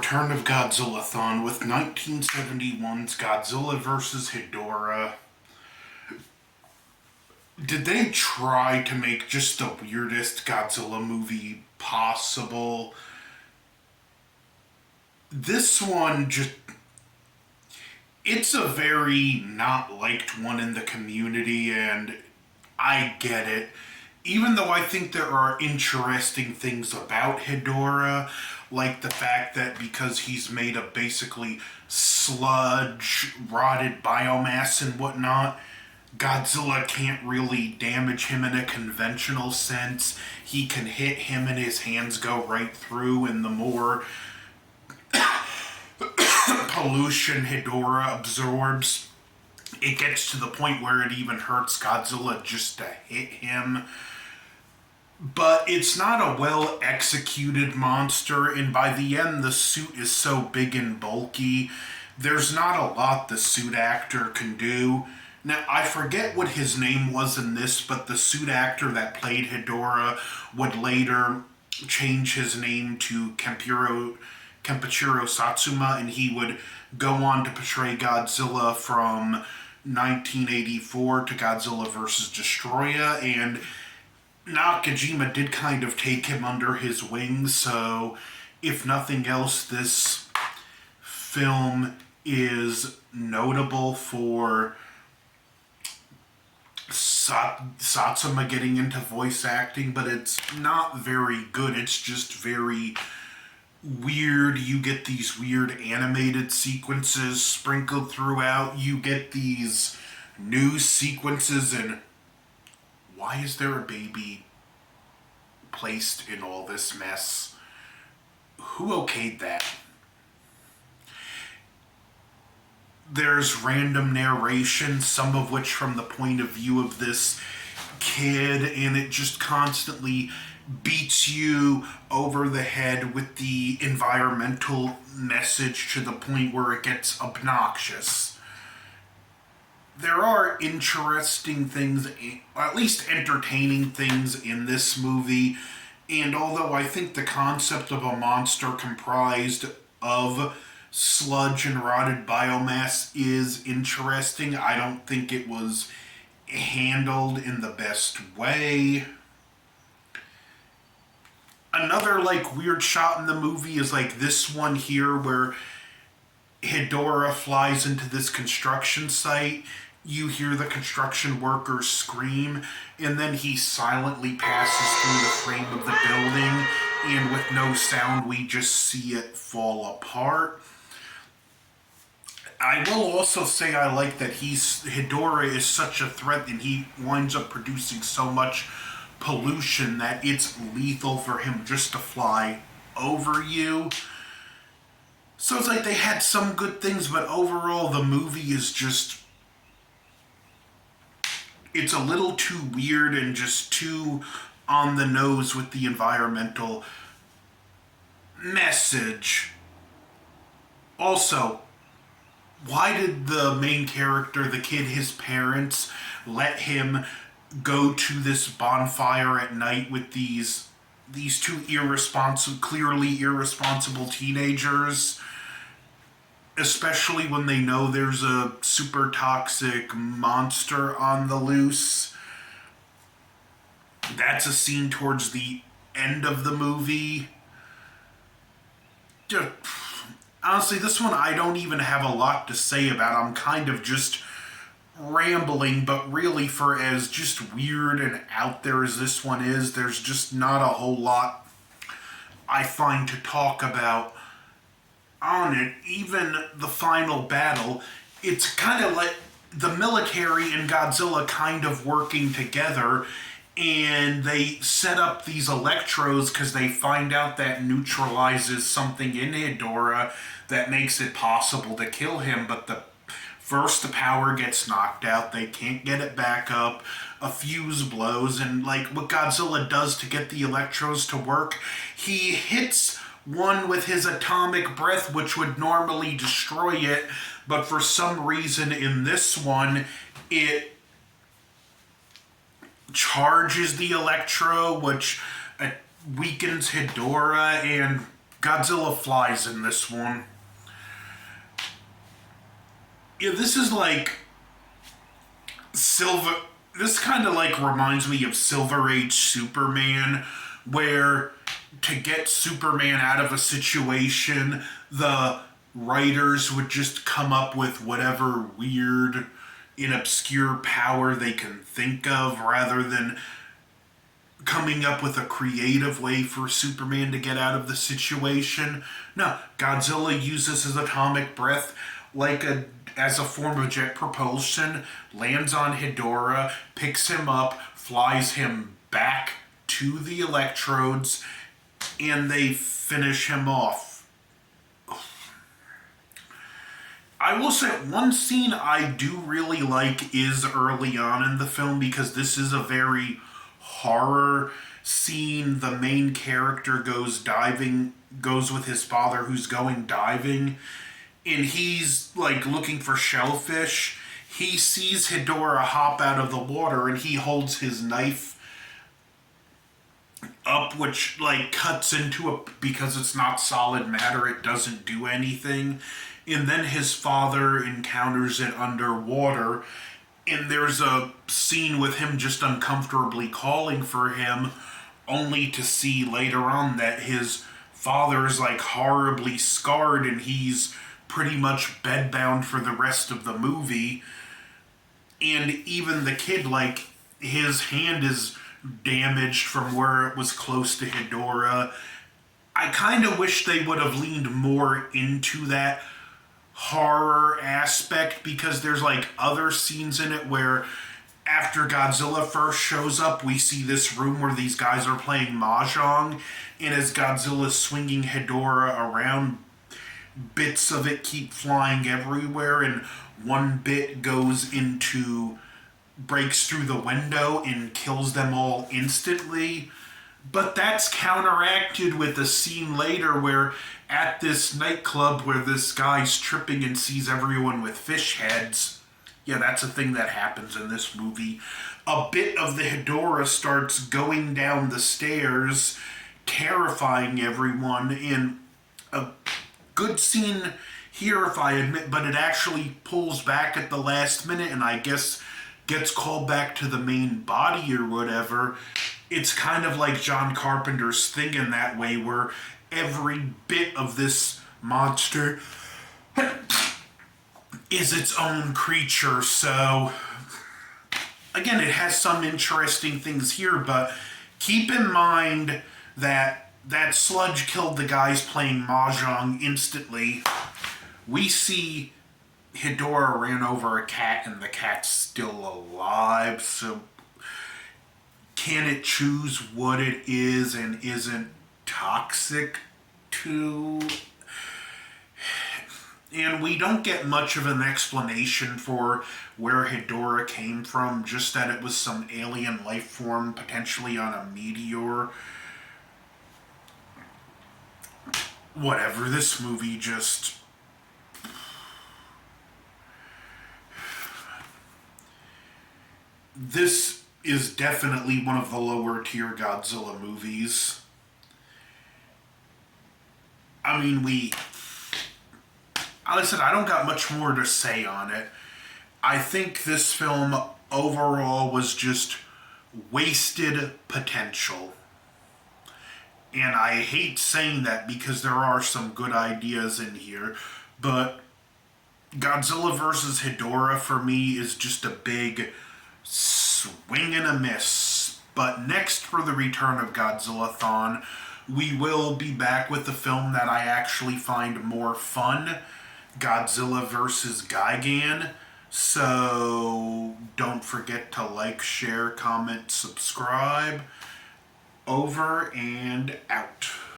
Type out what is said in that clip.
return of Godzillathon with 1971's Godzilla vs. Hedorah. Did they try to make just the weirdest Godzilla movie possible? This one just. It's a very not liked one in the community, and I get it. Even though I think there are interesting things about Hedorah, like the fact that because he's made of basically sludge, rotted biomass, and whatnot, Godzilla can't really damage him in a conventional sense. He can hit him and his hands go right through, and the more pollution Hedorah absorbs, it gets to the point where it even hurts Godzilla just to hit him. But it's not a well executed monster, and by the end, the suit is so big and bulky, there's not a lot the suit actor can do. Now, I forget what his name was in this, but the suit actor that played Hedorah would later change his name to Kenpachiro Satsuma, and he would go on to portray Godzilla from 1984 to Godzilla vs. Destroya, and Nakajima did kind of take him under his wing, so if nothing else, this film is notable for Satsuma getting into voice acting, but it's not very good. It's just very weird. You get these weird animated sequences sprinkled throughout. You get these news sequences, and why is there a baby placed in all this mess? Who okayed that? There's random narration, some of which from the point of view of this kid, and it just constantly beats you over the head with the environmental message to the point where it gets obnoxious. There are interesting things, or at least entertaining things in this movie, and although I think the concept of a monster comprised of sludge and rotted biomass is interesting, I don't think it was handled in the best way. Another weird shot in the movie is this one here where Hedorah flies into this construction site. You hear the construction workers scream, and then he silently passes through the frame of the building, and with no sound, we just see it fall apart. I will also say I like that Hedorah is such a threat, and he winds up producing so much pollution that it's lethal for him just to fly over you. So it's they had some good things, but overall the movie is just, it's a little too weird and just too on the nose with the environmental message. Also, why did the main character, the kid, his parents, let him go to this bonfire at night with these two clearly irresponsible teenagers, especially when they know there's a super toxic monster on the loose? That's a scene towards the end of the movie. Honestly, this one I don't even have a lot to say about. I'm kind of just rambling, but really, for as just weird and out there as this one is, there's just not a whole lot I find to talk about on it. Even the final battle, it's kind of like the military and Godzilla kind of working together, and they set up these electrodes because they find out that neutralizes something in Hedorah that makes it possible to kill him, but the power gets knocked out, they can't get it back up, a fuse blows, and what Godzilla does to get the electrodes to work, he hits one with his atomic breath, which would normally destroy it, but for some reason in this one, it charges the electro, which weakens Hedorah, and Godzilla flies in this one. Yeah, this is like Silver. This kind of like reminds me of Silver Age Superman, where to get Superman out of a situation, the writers would just come up with whatever weird and obscure power they can think of rather than coming up with a creative way for Superman to get out of the situation. No, Godzilla uses his atomic breath like a as a form of jet propulsion, lands on Hedorah, picks him up, flies him back to the electrodes, and they finish him off. I will say one scene I do really like is early on in the film because this is a very horror scene. The main character goes diving, goes with his father who's going diving, and he's like looking for shellfish. He sees Hedorah hop out of the water and he holds his knife up, which like cuts into it because it's not solid matter, it doesn't do anything. And then his father encounters it underwater, and there's a scene with him just uncomfortably calling for him, only to see later on that his father's like horribly scarred and he's pretty much bedbound for the rest of the movie. And even the kid, like, his hand is damaged from where it was close to Hedorah. I kind of wish they would have leaned more into that horror aspect because there's like other scenes in it where after Godzilla first shows up, we see this room where these guys are playing mahjong, and as Godzilla's swinging Hedorah around, bits of it keep flying everywhere, and one bit breaks through the window and kills them all instantly. But that's counteracted with a scene later where at this nightclub where this guy's tripping and sees everyone with fish heads. Yeah, that's a thing that happens in this movie. A bit of the Hedorah starts going down the stairs, terrifying everyone, in a good scene here, if I admit, but it actually pulls back at the last minute and I guess gets called back to the main body or whatever. It's kind of like John Carpenter's Thing in that way, where every bit of this monster is its own creature. So, again, it has some interesting things here, but keep in mind that that sludge killed the guys playing mahjong instantly. We see Hedorah ran over a cat and the cat's still alive, so can it choose what it is and isn't toxic to? And we don't get much of an explanation for where Hedorah came from, just that it was some alien life form, potentially on a meteor. Whatever, this movie just... This is definitely one of the lower tier Godzilla movies. I mean, like I said, I don't got much more to say on it. I think this film overall was just wasted potential. And I hate saying that because there are some good ideas in here, but Godzilla vs. Hedorah for me is just a big swing and a miss. But next, for the return of Godzillathon, we will be back with the film that I actually find more fun, Godzilla vs. Gigan. So don't forget to like, share, comment, subscribe. Over and out.